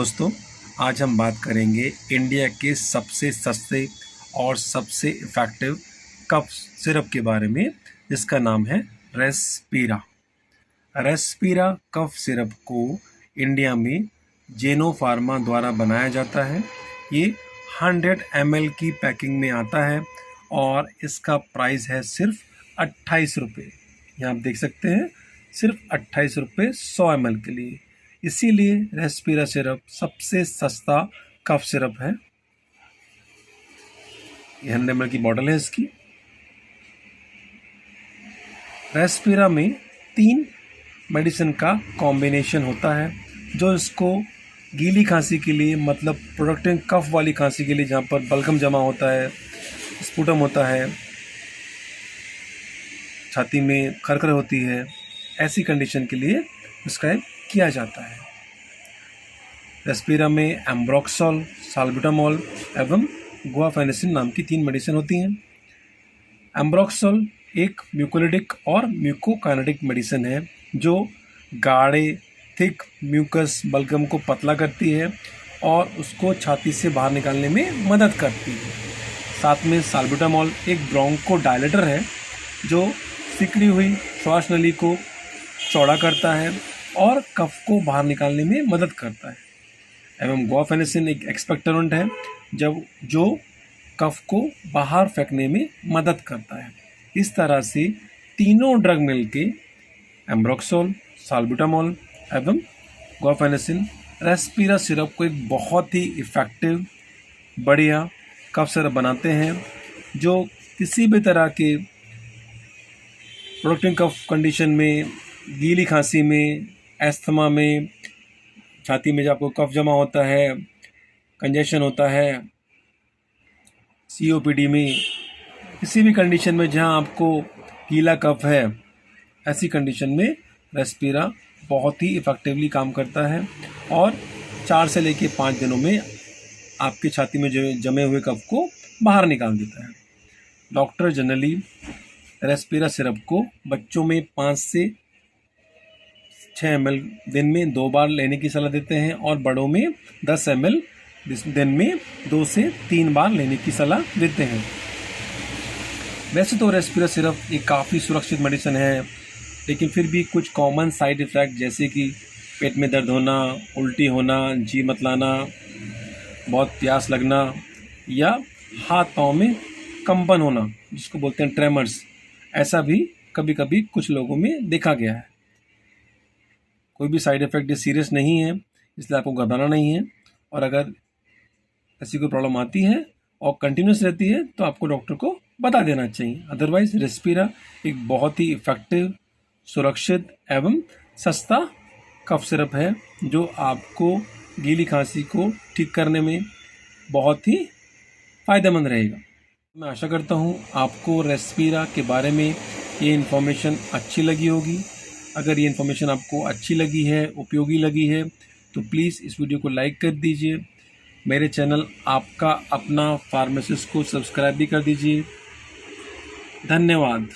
दोस्तों, आज हम बात करेंगे इंडिया के सबसे सस्ते और सबसे इफ़ेक्टिव कफ सिरप के बारे में, जिसका नाम है रेस्पीरा। रेस्पीरा कफ सिरप को इंडिया में जेनो फार्मा द्वारा बनाया जाता है। ये 100 ml की पैकिंग में आता है और इसका प्राइस है सिर्फ 28 रुपये। यहाँ आप देख सकते हैं, सिर्फ 28 रुपये 100 ml के लिए। इसीलिए रेस्पीरा सिरप सबसे सस्ता कफ सिरप है। ये 100 ml की बॉटल है इसकी। रेस्पीरा में 3 मेडिसिन का कॉम्बिनेशन होता है, जो इसको गीली खांसी के लिए, मतलब प्रोडक्टिव कफ वाली खांसी के लिए, जहाँ पर बलगम जमा होता है, स्पुटम होता है, छाती में खरखर होती है, ऐसी कंडीशन के लिए प्रिस्क्राइब किया जाता है। रेस्पीरा में एम्ब्रोक्सोल, साल्बुटामोल एवं गुआफेनेसिन नाम की 3 मेडिसिन होती हैं। एम्ब्रोक्सोल एक म्यूकोलिटिक और म्यूकोकाइनेटिक मेडिसिन है, जो गाढ़े थिक म्यूकस बलगम को पतला करती है और उसको छाती से बाहर निकालने में मदद करती है। साथ में साल्बुटामोल एक ब्रोंको डायलेटर है, जो सिकुड़ी हुई श्वास नली को चौड़ा करता है और कफ को बाहर निकालने में मदद करता है। एवं गुआफेनेसिन एक एक्सपेक्टोरेंट है, जो कफ को बाहर फेंकने में मदद करता है। इस तरह से तीनों ड्रग मिलके एम्ब्रोक्सोल, साल्बुटामोल एवं गुआफेनेसिन रेस्पीरा सिरप को एक बहुत ही इफ़ेक्टिव, बढ़िया कफ सिरप बनाते हैं, जो किसी भी तरह के प्रोडक्टिव कफ कंडीशन में, गीली खांसी में, एस्थमा में, छाती में जब आपको कफ जमा होता है, कंजेशन होता है, COPD में, किसी भी कंडीशन में जहां आपको गीला कफ है, ऐसी कंडीशन में रेस्पीरा बहुत ही इफ़ेक्टिवली काम करता है और 4 से लेकर 5 दिनों में आपकी छाती में जमे हुए कफ को बाहर निकाल देता है। डॉक्टर जनरली रेस्पीरा सिरप को बच्चों में 5 से 6 ml दिन में 2 बार लेने की सलाह देते हैं और बड़ों में 10 ml दिन में 2 से 3 बार लेने की सलाह देते हैं। वैसे तो रेस्पीरा सिरप एक काफ़ी सुरक्षित मेडिसिन है, लेकिन फिर भी कुछ कॉमन साइड इफ़ेक्ट, जैसे कि पेट में दर्द होना, उल्टी होना, जी मतलाना, बहुत प्यास लगना या हाथ पाँव में कंपन होना, जिसको बोलते हैं ट्रेमर्स, ऐसा भी कभी कभी कुछ लोगों में देखा गया है। कोई भी साइड इफ़ेक्ट ये सीरियस नहीं है, इसलिए आपको घबराना नहीं है। और अगर ऐसी कोई प्रॉब्लम आती है और कंटिन्यूस रहती है, तो आपको डॉक्टर को बता देना चाहिए। अदरवाइज़ रेस्पीरा एक बहुत ही इफ़ेक्टिव, सुरक्षित एवं सस्ता कफ सिरप है, जो आपको गीली खांसी को ठीक करने में बहुत ही फ़ायदेमंद रहेगा। मैं आशा करता हूँ आपको रेस्पीरा के बारे में ये इन्फॉर्मेशन अच्छी लगी होगी। अगर ये इन्फॉर्मेशन आपको अच्छी लगी है, उपयोगी लगी है, तो प्लीज़ इस वीडियो को लाइक कर दीजिए। मेरे चैनल आपका अपना फार्मासिस्ट को सब्सक्राइब भी कर दीजिए। धन्यवाद।